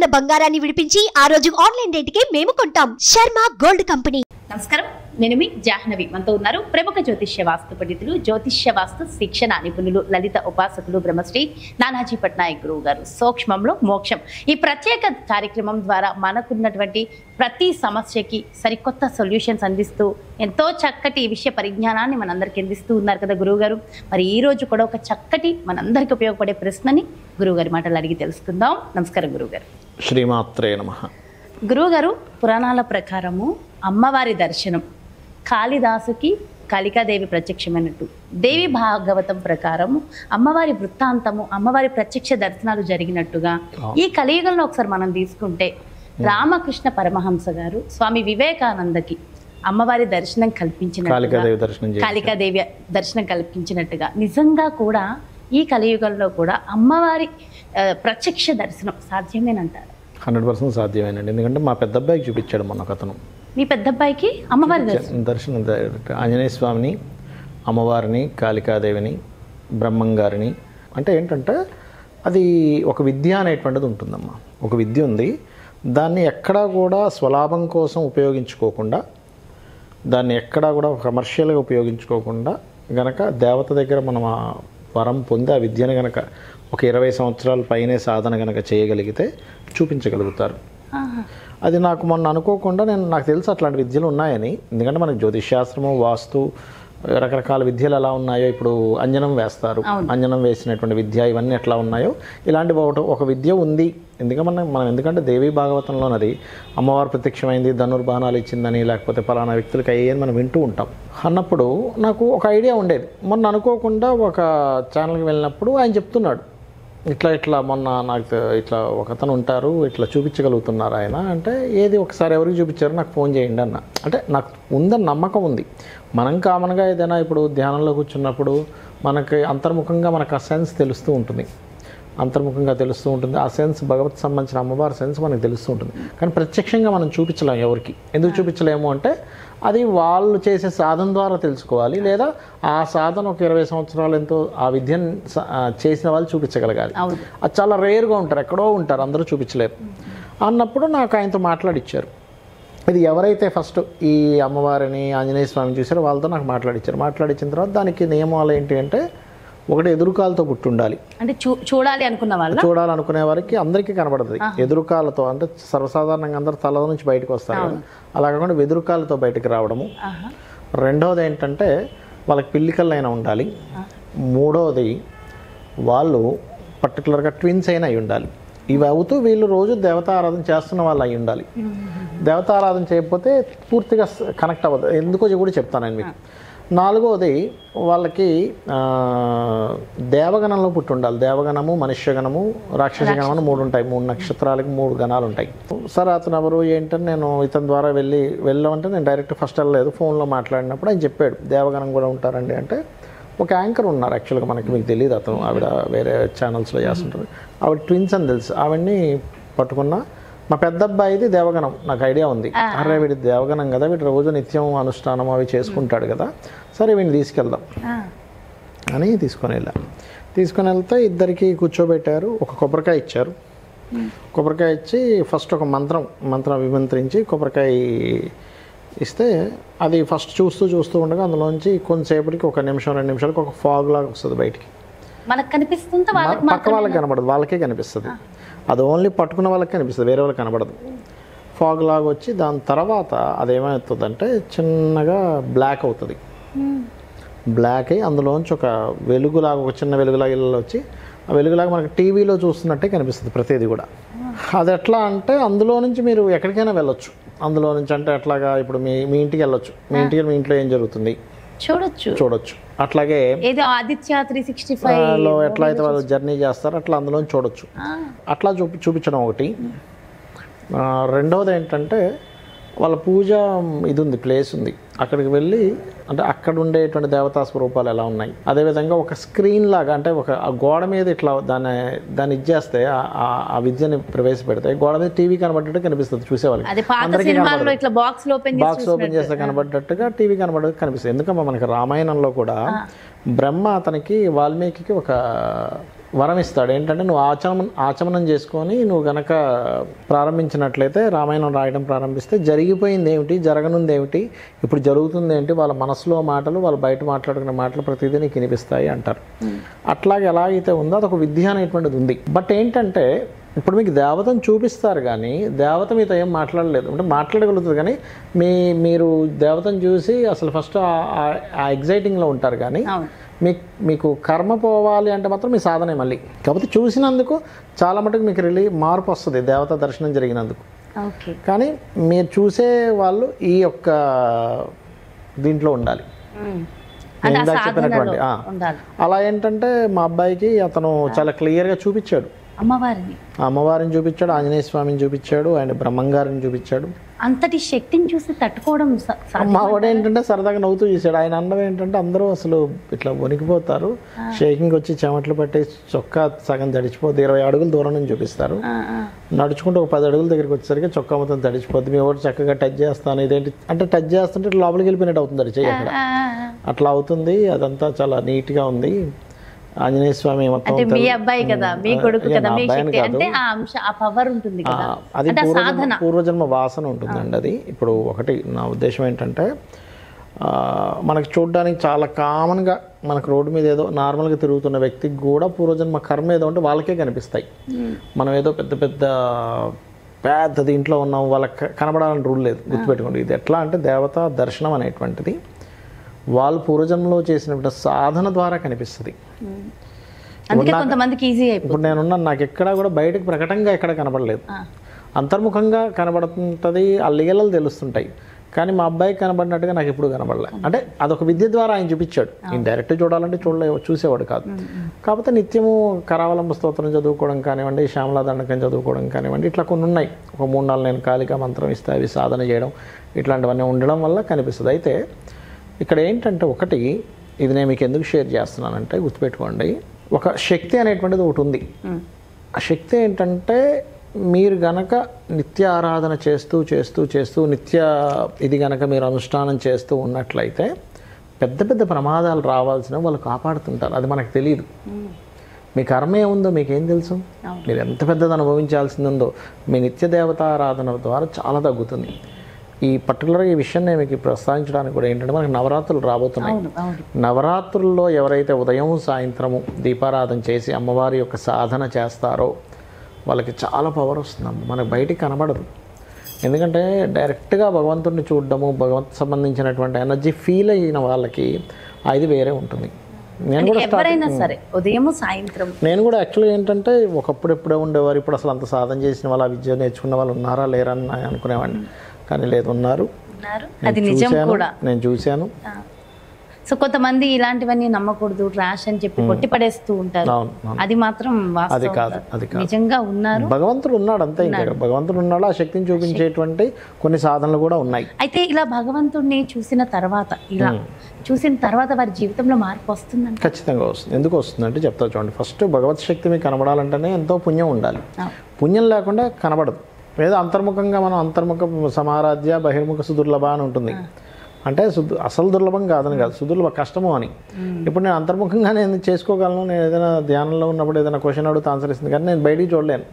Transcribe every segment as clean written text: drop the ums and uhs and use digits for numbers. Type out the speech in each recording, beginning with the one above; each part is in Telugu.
ఉన్న బంగారాన్ని విడిపించి ఆ రోజు ఆన్లైన్ రేటుకే మేము కొంటాం. Sharma gold company. నమస్కారం, నేను మీ జాహ్నవి. మనతో ఉన్నారు ప్రముఖ జ్యోతిష్య వాస్తు పండితులు, జ్యోతిష్య వాస్తు శిక్షణ నిపుణులు, లలిత ఉపాసకులు బ్రహ్మశ్రీ నానాజీ పట్నాయక్ గురువు గారు. సూక్ష్మంలో మోక్షం ఈ ప్రత్యేక కార్యక్రమం ద్వారా మనకున్నటువంటి ప్రతి సమస్యకి సరికొత్త సొల్యూషన్స్ అందిస్తూ ఎంతో చక్కటి విషయ పరిజ్ఞానాన్ని మనందరికి అందిస్తూ ఉన్నారు కదా గురువు గారు. మరి ఈ రోజు కూడా ఒక చక్కటి మనందరికి ఉపయోగపడే ప్రశ్నని గురువుగారి మాటలు అడిగి తెలుసుకుందాం. నమస్కారం గురువుగారు. శ్రీమాత్రే నమః. గురువుగారు, పురాణాల ప్రకారము అమ్మవారి దర్శనం కాళిదాసుకి కాళికాదేవి ప్రత్యక్షమైనట్టు, దేవి భాగవతం ప్రకారం అమ్మవారి వృత్తాంతము, అమ్మవారి ప్రత్యక్ష దర్శనాలు జరిగినట్టుగా ఈ కలియుగంలో ఒకసారి మనం తీసుకుంటే రామకృష్ణ పరమహంస గారు స్వామి వివేకానందకి అమ్మవారి దర్శనం కల్పించినట్టుగా, కాళికాదేవి దర్శనం కల్పించినట్టుగా నిజంగా కూడా ఈ కలియుగంలో కూడా అమ్మవారి ప్రత్యక్ష దర్శనం సాధ్యమేనంటారు? 100% సాధ్యమేనండి. ఎందుకంటే మా పెద్ద అబ్బాయికి చూపించాడు మొన్న కథను. మీ పెద్ద అబ్బాయికి అమ్మవారి దర్శనం ఆంజనేయ స్వామిని, అమ్మవారిని, కాళికాదేవిని, బ్రహ్మంగారిని. అంటే ఏంటంటే అది ఒక విద్య అనేటువంటిది ఉంటుందమ్మా. ఒక విద్య ఉంది, దాన్ని ఎక్కడా కూడా స్వలాభం కోసం ఉపయోగించుకోకుండా, దాన్ని ఎక్కడా కూడా కమర్షియల్గా ఉపయోగించుకోకుండా గనక దేవత దగ్గర మనం ఆ వరం పొంది ఆ విద్యను గనక ఒక 20 సంవత్సరాల పైనే సాధన గనక చేయగలిగితే చూపించగలుగుతారు. అది నాకు మొన్న అనుకోకుండా నాకు తెలుసు అట్లాంటి విద్యలు ఉన్నాయని. ఎందుకంటే మనకి జ్యోతిష్శాస్త్రము, వాస్తు, రకరకాల విద్యలు ఎలా ఉన్నాయో, ఇప్పుడు అంజనం వేస్తారు, అంజనం వేసినటువంటి విద్య ఇవన్నీ ఎట్లా ఉన్నాయో ఇలాంటి ఒక విద్య ఉంది. ఎందుకంటే దేవీ భాగవతంలోనది అమ్మవారు ప్రత్యక్షమైంది, ధనుర్బాణాలు ఇచ్చిందని, లేకపోతే పలానా వ్యక్తులకి అయ్యేది మనం వింటూ ఉంటాం. అన్నప్పుడు నాకు ఒక ఐడియా ఉండేది. మొన్న అనుకోకుండా ఒక ఛానల్కి వెళ్ళినప్పుడు ఆయన చెప్తున్నాడు, ఇట్లా మొన్న నాకు ఇట్లా ఒకతను ఉంటారు, ఇట్లా చూపించగలుగుతున్నారు ఆయన అంటే, ఏది ఒకసారి ఎవరికి చూపించారో నాకు ఫోన్ చేయండి అన్న. అంటే నాకు ఉందని నమ్మకం ఉంది. మనం కామన్గా ఏదైనా ఇప్పుడు ధ్యానంలో కూర్చున్నప్పుడు మనకి అంతర్ముఖంగా మనకు ఆ సెన్స్ తెలుస్తూ ఉంటుంది, ఆ సెన్స్ భగవత్ సంబంధించిన అమ్మవారి సెన్స్ మనకు తెలుస్తూ ఉంటుంది. కానీ ప్రత్యక్షంగా మనం చూపించలేము ఎవరికి. ఎందుకు చూపించలేము అంటే అది వాళ్ళు చేసే సాధన ద్వారా తెలుసుకోవాలి, లేదా ఆ సాధన ఒక 20 సంవత్సరాలు ఎంతో ఆ విద్యను చేసిన వాళ్ళు చూపించగలగాలి. అది చాలా రేర్గా ఉంటారు, ఎక్కడో ఉంటారు, అందరూ చూపించలేరు. అన్నప్పుడు నాకు ఆయనతో మాట్లాడిచ్చారు. ఇది ఎవరైతే ఫస్ట్ ఈ అమ్మవారిని, ఆంజనేయ స్వామిని చూసారో వాళ్ళతో నాకు మాట్లాడిచ్చారు. మాట్లాడించిన తర్వాత దానికి నియమాలు ఏంటి అంటే, ఒకటి ఎదురుకాలతో పుట్టి ఉండాలి. అంటే చూడాలనుకునే వారికి అందరికీ కనబడుతుంది ఎదురుకాలతో. అంటే సర్వసాధారణంగా అందరూ తల నుంచి బయటకు వస్తారు కదా, అలా కాకుండా ఎదురుకాలతో బయటకు రావడము. రెండవది ఏంటంటే వాళ్ళకి పిల్లికల్లైనా ఉండాలి. మూడవది వాళ్ళు పర్టికులర్గా ట్విన్స్ అయినా అయి ఉండాలి. ఇవి అవుతూ వీళ్ళు రోజు దేవతారాధన చేస్తున్న వాళ్ళు అయి ఉండాలి. దేవతారాధన చేయకపోతే పూర్తిగా కనెక్ట్ అవ్వదు. ఎందుకో కూడా చెప్తాను నేను మీకు. నాలుగవది వాళ్ళకి దేవగణంలో పుట్టి ఉండాలి. దేవగణము, మనుష్యగణము, రాక్షసగణం అని 3 ఉంటాయి. 3 నక్షత్రాలకి 3 గణాలు ఉంటాయి. సరే అతను ఎవరు ఏంటని నేను ఇతని ద్వారా వెళ్ళామంటే నేను డైరెక్ట్ ఫస్ట్ వెళ్ళలేదు. ఫోన్లో మాట్లాడినప్పుడు ఆయన చెప్పాడు దేవగణం కూడా ఉంటారండి అంటే. ఒక యాంకర్ ఉన్నారు యాక్చువల్గా, మీకు తెలియదు అతను, ఆవిడ వేరే ఛానల్స్లో చేస్తుంటారు. ఆవిడ ట్విన్స్ అని తెలుసు. ఆవిడ్ని పట్టుకున్నా. మా పెద్ద అబ్బాయిది దేవగణం నాకు ఐడియా ఉంది. అరే వీడి దేవగణం కదా, వీటి రోజు నిత్యం అనుష్ఠానం అవి చేసుకుంటాడు కదా, సరే వీడిని తీసుకెళ్దాం అని తీసుకొని వెళ్తే ఇద్దరికి కూర్చోబెట్టారు. ఒక కొబ్బరికాయ ఇచ్చారు. కొబ్బరికాయ ఇచ్చి ఫస్ట్ ఒక మంత్రం అభిమంత్రించి కొబ్బరికాయ ఇస్తే అది ఫస్ట్ చూస్తూ ఉండగా అందులోంచి కొంతసేపటికి 1 నిమిషం 2 నిమిషాలకు ఒక ఫాగ్ లాగా వస్తుంది బయటికి. మనకు కనిపిస్తుంది, పక్క వాళ్ళకి కనబడదు, వాళ్ళకే కనిపిస్తుంది. అది ఓన్లీ పట్టుకున్న వాళ్ళకి కనిపిస్తుంది, వేరే వాళ్ళకి కనబడదు. ఫాగ్ లాగా వచ్చి దాని తర్వాత అదేమవుతుందంటే చిన్నగా బ్లాక్ అవుతుంది. బ్లాక్ అయ్యి అందులోంచి ఒక వెలుగులాగా, ఒక చిన్న వెలుగులాగా ఇళ్ళలో వచ్చి ఆ వెలుగులాగా మనకి టీవీలో చూస్తున్నట్టే కనిపిస్తుంది ప్రతిదీ కూడా. అది ఎట్లా అంటే అందులో నుంచి మీరు ఎక్కడికైనా వెళ్ళొచ్చు. అందులో నుంచి అంటే ఎట్లాగా ఇప్పుడు మీ ఇంటికి వెళ్ళొచ్చు. మీ ఇంట్లో ఏం జరుగుతుంది చూడొచ్చు. అట్లాగే ఆదిత్య 365లో ఎట్లా అయితే వాళ్ళు జర్నీ చేస్తారో అట్లా అందులో చూడొచ్చు. అట్లా చూపించడం ఒకటి. రెండవది ఏంటంటే వాళ్ళ పూజ ఇది ఉంది, ప్లేస్ ఉంది, అక్కడికి వెళ్ళి అంటే అక్కడ ఉండేటువంటి దేవతా స్వరూపాలు ఎలా ఉన్నాయి, అదేవిధంగా ఒక స్క్రీన్ లాగా అంటే ఒక గోడ మీద ఇట్లా దాన్ని ఇచ్చేస్తే ఆ విద్యని ప్రవేశపెడితే గోడ మీద టీవీ కనబడ్డట్టు కనిపిస్తుంది చూసేవాళ్ళకి. అందరికీ బాక్స్ ఓపెన్ చేస్తే కనబడ్డట్టుగా టీవీ కనిపిస్తుంది. ఎందుకంటే మనకి రామాయణంలో కూడా బ్రహ్మ అతనికి వాల్మీకి వరం ఇస్తాడు. ఏంటంటే నువ్వు ఆచమనం చేసుకొని నువ్వు గనక ప్రారంభించినట్లయితే, రామాయణం రాయడం ప్రారంభిస్తే జరిగిపోయింది ఏమిటి, జరగనుంది ఏమిటి, ఇప్పుడు జరుగుతుంది ఏంటి, వాళ్ళ మనసులో మాటలు, వాళ్ళు బయట మాట్లాడుకునే మాటలు ప్రతిదీ నీకు వినిపిస్తాయి అంటారు. అట్లాగే ఎలాగైతే ఉందో అదొక విద్య అనేటువంటిది ఉంది. బట్ ఏంటంటే ఇప్పుడు మీకు దేవతను చూపిస్తారు కానీ దేవత మీతో ఏం మాట్లాడలేదు. అంటే మాట్లాడగలుగుతుంది కానీ మీరు దేవతను చూసి అసలు ఫస్ట్ ఆ ఎగ్జైటింగ్లో ఉంటారు. కానీ మీకు కర్మ పోవాలి అంటే మాత్రం మీ సాధనే మళ్ళీ. కాకపోతే చూసినందుకు చాలా మటుకు మీకు మార్పు వస్తుంది దేవత దర్శనం జరిగినందుకు. కానీ మీరు చూసే వాళ్ళు ఈ యొక్క దీంట్లో ఉండాలి. చెప్పినటువంటి అలా ఏంటంటే మా అబ్బాయికి అతను చాలా క్లియర్గా చూపించాడు. అమ్మవారిని చూపించాడు, ఆంజనేయ స్వామిని చూపించాడు, ఆయన బ్రహ్మంగారిని చూపించాడు. అంతటి శక్తిని చూసి తట్టుకోవడం మావాడు ఏంటంటే సరదాగా నవ్వుతూ చూశాడు. ఆయన అన్నం ఏంటంటే అందరూ అసలు ఇట్లా వణికిపోతారు, షేకింగ్ వచ్చి చెమట్లు పట్టి చొక్కా సగం తడిచిపోద్ది. 20 అడుగుల దూరం నుంచి చూపిస్తారు. నడుచుకుంటూ ఒక 10 అడుగుల దగ్గరికి వచ్చేసరికి చొక్కా మొత్తం తడిచిపోద్ది. మీ ఎవరు చక్కగా టచ్ చేస్తాను, ఇదేంటి అంటే టచ్ చేస్తుంటే లోపలికి వెళ్ళిపోయినట్టు అవుతుంది చెయ్యి అక్కడ, అట్లా అవుతుంది. అదంతా చాలా నీట్గా ఉంది. ఆంజనేయ స్వామి మొత్తం మీ అబ్బాయి కదా, మీ కొడుకు కదా, మీ శక్తి అంటే ఆ పవర్ ఉంటుంది కదా, అది పూర్వజన్మ వాసన ఉంటుందండి. అది ఇప్పుడు ఒకటి నా ఉద్దేశం ఏంటంటే మనకి చూడడానికి చాలా కామన్గా మనకు రోడ్డు మీద ఏదో నార్మల్గా తిరుగుతున్న వ్యక్తికి కూడా పూర్వజన్మ కర్మ ఏదో అంటే వాళ్ళకే కనిపిస్తాయి. మనం ఏదో పెద్ద దీంట్లో ఉన్నాం వాళ్ళకి కనబడాలని రూల్ లేదు, గుర్తుపెట్టుకోండి. ఇది ఎట్లా అంటే దేవతా దర్శనం అనేటువంటిది వాళ్ళు పూర్వజన్మలో చేసినటువంటి సాధన ద్వారా కనిపిస్తుంది. ఇప్పుడు నేనున్నాను, నాకు ఎక్కడా కూడా బయటకు ప్రకటనగా ఎక్కడ కనబడలేదు, అంతర్ముఖంగా కనబడుతుంటుంది, అల్లిగలలు తెలుస్తుంటాయి. కానీ మా అబ్బాయికి కనబడినట్టుగా నాకు ఎప్పుడు కనబడలే. అంటే అదొక విద్య ద్వారా ఆయన చూపించాడు. నేను డైరెక్ట్ చూడాలంటే చూసేవాడు కాదు. కాకపోతే నిత్యము కరావలంబ స్తోత్రం చదువుకోవడం కానివ్వండి, శ్యామలా దండకం చదువుకోవడం కానివ్వండి, ఇట్లా కొన్ని ఉన్నాయి. ఒక 3-4 నేను కాళికా మంత్రం ఇస్తే అవి సాధన చేయడం, ఇట్లాంటివన్నీ ఉండడం వల్ల కనిపిస్తుంది. అయితే ఇక్కడ ఏంటంటే ఒకటి, ఇది నేను మీకు ఎందుకు షేర్ చేస్తున్నానంటే గుర్తుపెట్టుకోండి, ఒక శక్తి అనేటువంటిది ఒకటి ఉంది. ఆ శక్తి ఏంటంటే మీరు గనక నిత్య ఆరాధన చేస్తూ చేస్తూ చేస్తూ నిత్య ఇది గనక మీరు అనుష్ఠానం చేస్తూ ఉన్నట్లయితే పెద్ద పెద్ద ప్రమాదాలు రావాల్సిన వాళ్ళు కాపాడుతుంటారు. అది మనకు తెలియదు. మీ కర్మ ఏముందో మీకేం తెలుసు? మీరు ఎంత పెద్దది అనుభవించాల్సింది ఉందో మీ నిత్య దేవతారాధన ద్వారా చాలా తగ్గుతుంది. ఈ పర్టికులర్గా ఈ విషయం నేను మీకు ప్రస్తావించడానికి కూడా ఏంటంటే మనకి నవరాత్రులు రాబోతున్నాయి. నవరాత్రుల్లో ఎవరైతే ఉదయం సాయంత్రము దీపారాధన చేసి అమ్మవారి యొక్క సాధన చేస్తారో వాళ్ళకి చాలా పవర్ వస్తుందమ్మ. మనకు బయటికి కనబడదు. ఎందుకంటే డైరెక్ట్గా భగవంతుడిని చూడడము, భగవంతు సంబంధించినటువంటి ఎనర్జీ ఫీల్ అయిన వాళ్ళకి అది వేరే ఉంటుంది. నేను కూడా ఉదయం సాయంత్రం నేను కూడా యాక్చువల్గా ఏంటంటే ఒకప్పుడు ఎప్పుడే ఉండేవారు, ఇప్పుడు అసలు అంత సాధన చేసిన వాళ్ళు, విద్య నేర్చుకున్న వాళ్ళు ఉన్నారా లేరా అని అనుకునేవాడిని. కానీ లేదు, ఉన్నారు. నేను చూశాను. సో కొంతమంది ఇలాంటివన్నీ నమ్మకూడదు, ర్యాష్ అని చెప్పి కొట్టి పడేస్తూ ఉంటారు. అది మాత్రం అది కాదు. నిజంగా ఉన్నారు, భగవంతుడు ఉన్నాడు అంతే. ఇంకా భగవంతుడు ఉన్నాడు, ఆ శక్తిని చూపించేటువంటి కొన్ని సాధనలు కూడా ఉన్నాయి. అయితే ఇలా భగవంతుడిని చూసిన తర్వాత వారి జీవితంలో మార్పు వస్తుందండి? ఖచ్చితంగా వస్తుంది. ఎందుకు వస్తుందంటే చెప్తా చూడండి. ఫస్ట్ భగవత్ శక్తి మీకు కనబడాలంటేనే ఎంతో పుణ్యం ఉండాలి. పుణ్యం లేకుండా కనబడదు. ఏదో అంతర్ముఖంగా మనం అంతర్ముఖ సమారాధ్య బహిర్ముఖ సుదుర్లభ అని ఉంటుంది. అంటే అసలు దుర్లభం కాదని కాదు, సుదుర్లభ కష్టము అని. ఇప్పుడు నేను అంతర్ముఖంగా నేను చేసుకోగలను. నేను ఏదైనా ధ్యానంలో ఉన్నప్పుడు ఏదైనా క్వశ్చన్ అడుగుతా ఆన్సర్ ఇస్తుంది, కానీ నేను బయటికి చూడలేను.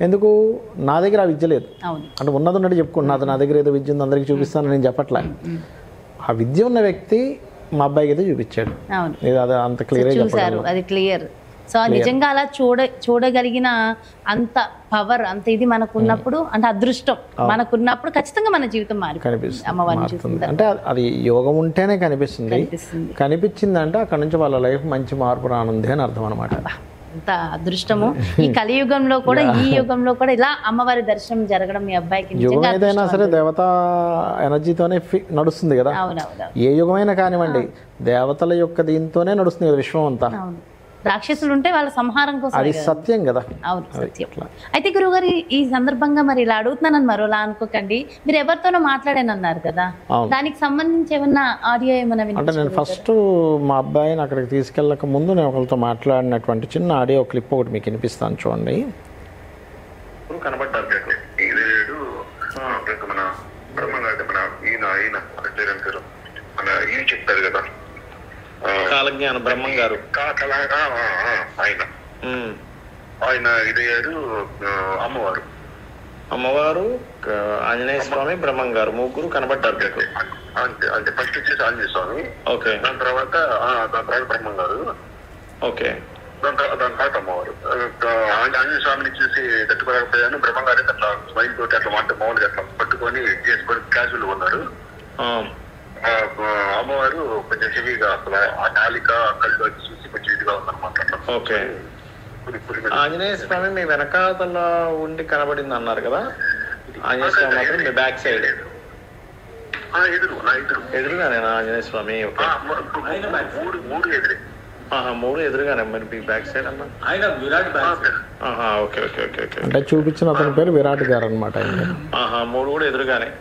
ఎందుకు? నా దగ్గర ఆ విద్య లేదు. అంటే ఉన్నది ఉన్నట్టు చెప్పుకుంటున్నా, నా దగ్గర ఏదో విద్య ఉంది అందరికీ చూపిస్తాను నేను చెప్పట్లే. ఆ విద్య ఉన్న వ్యక్తి మా అబ్బాయికి అయితే చూపించాడు. అది అంత క్లియర్. సో నిజంగా అలా చూడగలిగిన అంత పవర్, అంత ఇది మనకున్నప్పుడు, అంటే అదృష్టం మనకున్నప్పుడు ఖచ్చితంగా మన జీవితం కనిపిస్తుంది. అంటే అది యోగం ఉంటేనే కనిపిస్తుంది. కనిపించిందంటే అక్కడ నుంచి వాళ్ళ లైఫ్ మంచి మార్పు రానుంది అని అర్థం అనమాట. అంత అదృష్టము ఈ కలియుగంలో కూడా, ఈ యుగంలో కూడా ఇలా అమ్మవారి దర్శనం జరగడం మీ అబ్బాయికి యుగం ఏదైనా సరే దేవతా ఎనర్జీతోనే నడుస్తుంది కదా. ఏ యుగమైనా కానివ్వండి, దేవతల యొక్క దీంతోనే నడుస్తుంది కదా విశ్వం అంతా. రాక్షసులు ఉంటే వాళ్ళ సంహారం కోసం, అది సత్యం కదా. అవును, సత్యం. అయితే గురువుగారు ఈ సందర్భంగా మరి ఇలా అడుగుతున్నానని మరోలా అనుకోకండి, మీరు ఎవరితోనో మాట్లాడానన్నారు కదా, దానికి సంబంధించి ఏమన్నా ఆడియో ఏమైనా? అంటే నేను ఫస్ట్ మా అబ్బాయిని అక్కడికి తీసుకెళ్ళక ముందు నేను ఒకరితో మాట్లాడినటువంటి చిన్న ఆడియో క్లిప్ ఒకటి మీకు వినిపిస్తాను, చూడండి. కనబడ్డారు చెప్తారు కదా కాలజ్ఞాన బ్రహ్మం గారు, ఆయన ఆయన ఇదయ్యారు. అమ్మవారు, ఆంజనేయ స్వామి, బ్రహ్మం గారు ముగ్గురు కనబడ్డారు మీకు. అంతే అంటే ఫస్ట్ వచ్చేసి ఆంజనేయ స్వామి, ఓకే. దాని తర్వాత బ్రహ్మం గారు, ఓకే. దాని తర్వాత అమ్మవారు. ఆంజనేయ స్వామిని చూసి తట్టుకోలేకపోయాను. బ్రహ్మం గారు అట్లా స్మైల్ తోటి అట్లా మాట మామూలుగా అట్లా పట్టుకొని చేసుకొని క్యాజువల్ ఉన్నారు. అమ్మవారు కొంచెం హెవీగా అసలు ఆ నాలిక కళ్ళు అది చూసి కొంచెం ఇదిగా ఉందన్నమాట. ఓకే. ఆంజనేయ స్వామి మీ వెనకాతల ఉండి కనబడింది అన్నారు కదా, ఆంజనేయ స్వామి మాత్రం మీ బ్యాక్ సైడ్ ఎదురుగానే ఆంజనేయ స్వామి? మూడు ఎదురుగానే మరి మీ బ్యాక్ సైడ్ అన్న ఆయన Virat. Okay okay okay okay. అంటే చూపించిన అతని పేరు విరాట్ గారు అనమాట. మూడు కూడా ఎదురుగానే.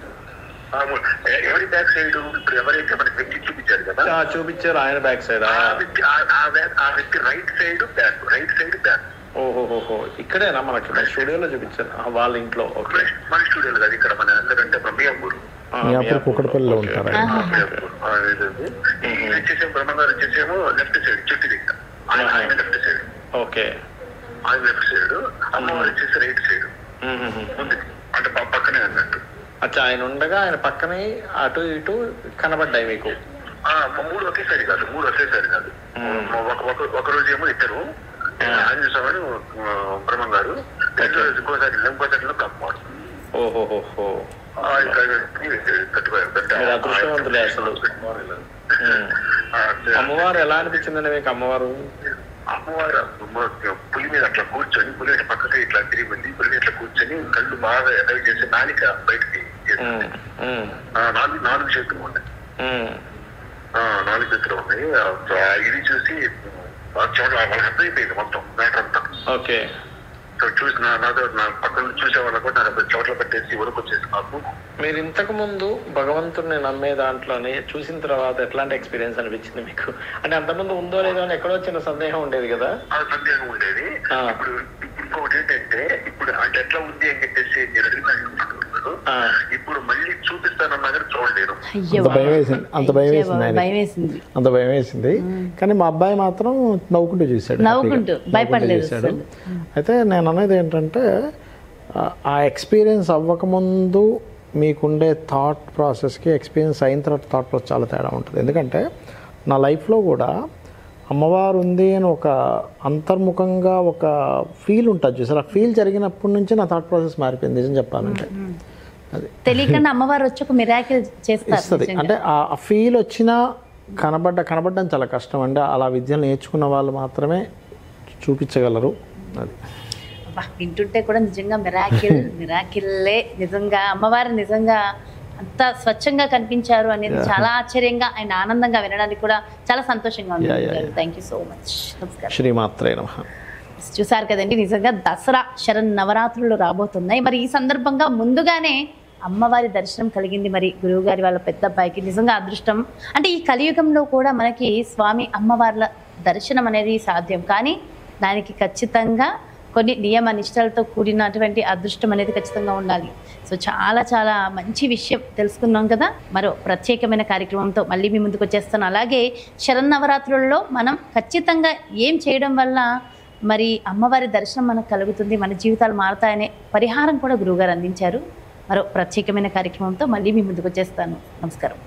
ఎవరి బ్యాక్ సైడ్ ఇప్పుడు ఎవరైతే మనకి వ్యక్తి చూపించారు కదా, చూపించారు ఆయన బ్యాక్ సైడ్. ఆ వ్యక్తి రైట్ సైడ్ బ్యాక్. ఓహోహో, ఇక్కడేనా మనకి మన స్టూడియోలో చూపించారు వాళ్ళ ఇంట్లో? మన స్టూడియోలో కాదు, ఇక్కడ మన అందరంటే మియాపూర్ కుక్కడపల్లిలో ఉంటారు. వచ్చేసేమో బ్రహ్మ గారు వచ్చేసేమో లెఫ్ట్ సైడ్ చుట్టూ దిగుతా, ఆయన లెఫ్ట్ సైడ్. ఓకే. ఆయన లెఫ్ట్ సైడ్, అమ్మవారు వచ్చేసి రైట్ సైడ్ ముందుకి, అంటే పక్కనే అన్నట్టు. అచ్చా, ఆయన ఉండగా ఆయన పక్కనే అటు ఇటు కనబడ్డాయి మీకు? మూడు ఒకేసారి కాదు. ఒక రోజు ఏమో ఇద్దరు ఆంజనేయ స్వామి బ్రహ్మం గారు, ఇంకోసారి కమ్మవాడు. ఓహోహో, అదృష్టవంతులే అసలు. అమ్మవారు ఎలా అనిపించిందండి మీకు? అమ్మవారు పులి మీద అట్లా కూర్చొని, పులి పక్కకి ఇట్లా తిరిగి పులి మీద ఇట్లా కూర్చొని కళ్ళు బాగా ఎదవి చేసి నాలిక బయటకి 4 చేతులు ఉన్నాయి. 4 చేతులు ఉన్నాయి. ఇది చూసి వాళ్ళకి అర్థమైపోయింది మొత్తం మ్యాటర్ అంతా. ఓకే. చూసి నా పక్కన చూసే వాళ్ళకు కూడా నా చోట్ల పెట్టేసి వరకు వచ్చేసి నాకు. మీరు ఇంతకు ముందు భగవంతుడిని నమ్మే దాంట్లోనే చూసిన తర్వాత ఎట్లాంటి ఎక్స్పీరియన్స్ అనిపించింది మీకు? అంటే అంతకుముందు ఉందో లేదో అని ఎక్కడో చిన్న సందేహం ఉండేది కదా? సందేహం ఉండేది. ఇప్పుడు ఇంకొకటి ఏంటంటే, ఇప్పుడు అంటే ఎట్లా ఉంది అని చెప్పేసి నేను అడుగుతున్నాను. ఇప్పుడు మళ్ళీ చూపిస్తానన్నా కానీ చూడలేను. అంత భయం వేసింది. కానీ మా అబ్బాయి మాత్రం నవ్వుకుంటూ చూశాడు. అయితే నేను అనేది ఏంటంటే, ఆ ఎక్స్పీరియన్స్ అవ్వకముందు మీకుండే థాట్ ప్రాసెస్కి ఎక్స్పీరియన్స్ అయిన తర్వాత థాట్ ప్రాసెస్ చాలా తేడా ఉంటుంది. ఎందుకంటే నా లైఫ్లో కూడా అమ్మవారు ఉంది అని ఒక అంతర్ముఖంగా ఒక ఫీల్ ఉంటుంది చూసారు. ఆ ఫీల్ జరిగినప్పటి నుంచి నా థాట్ ప్రాసెస్ మారిపోయింది నిజం చెప్పాలంటే. అది తెలియకుండా అమ్మవారు వచ్చి ఒక మిరాకిల్ చేస్తుంది. అంటే ఆ ఫీల్ వచ్చినా కనబడడం చాలా కష్టం అండి. అలా విద్యను నేర్చుకున్న వాళ్ళు మాత్రమే చూపించగలరు. అది వింటుంటే కూడా నిజంగా మిరాకిల్లే. నిజంగా అమ్మవారు నిజంగా అంత స్వచ్ఛంగా కనిపించారు అనేది చాలా ఆశ్చర్యంగా అండ్ ఆనందంగా వినడానికి కూడా చాలా సంతోషంగా ఉంది. Thank you so much. నమస్కారం. శ్రీమాత్రే నమః. చూసారు కదండి, నిజంగా దసరా శరన్నవరాత్రులు రాబోతున్నాయి. మరి ఈ సందర్భంగా ముందుగానే అమ్మవారి దర్శనం కలిగింది మరి గురువు గారి వాళ్ళ పెద్ద అబ్బాయికి. నిజంగా అదృష్టం. అంటే ఈ కలియుగంలో కూడా మనకి స్వామి అమ్మవార్ల దర్శనం అనేది సాధ్యం, కానీ దానికి ఖచ్చితంగా కొన్ని నియమ నిష్టలతో కూడినటువంటి అదృష్టం అనేది ఖచ్చితంగా ఉండాలి. సో చాలా చాలా మంచి విషయం తెలుసుకున్నాం కదా. మరో ప్రత్యేకమైన కార్యక్రమంతో మళ్ళీ మీ ముందుకు వచ్చేస్తాను. అలాగే శరన్నవరాత్రుల్లో మనం ఖచ్చితంగా ఏం చేయడం వల్ల మరి అమ్మవారి దర్శనం మనకు కలుగుతుంది, మన జీవితాలు మారుతాయనే పరిహారం కూడా గురువుగారు అందించారు. మరో ప్రత్యేకమైన కార్యక్రమంతో మళ్ళీ మీ ముందుకు వచ్చేస్తాను. నమస్కారం.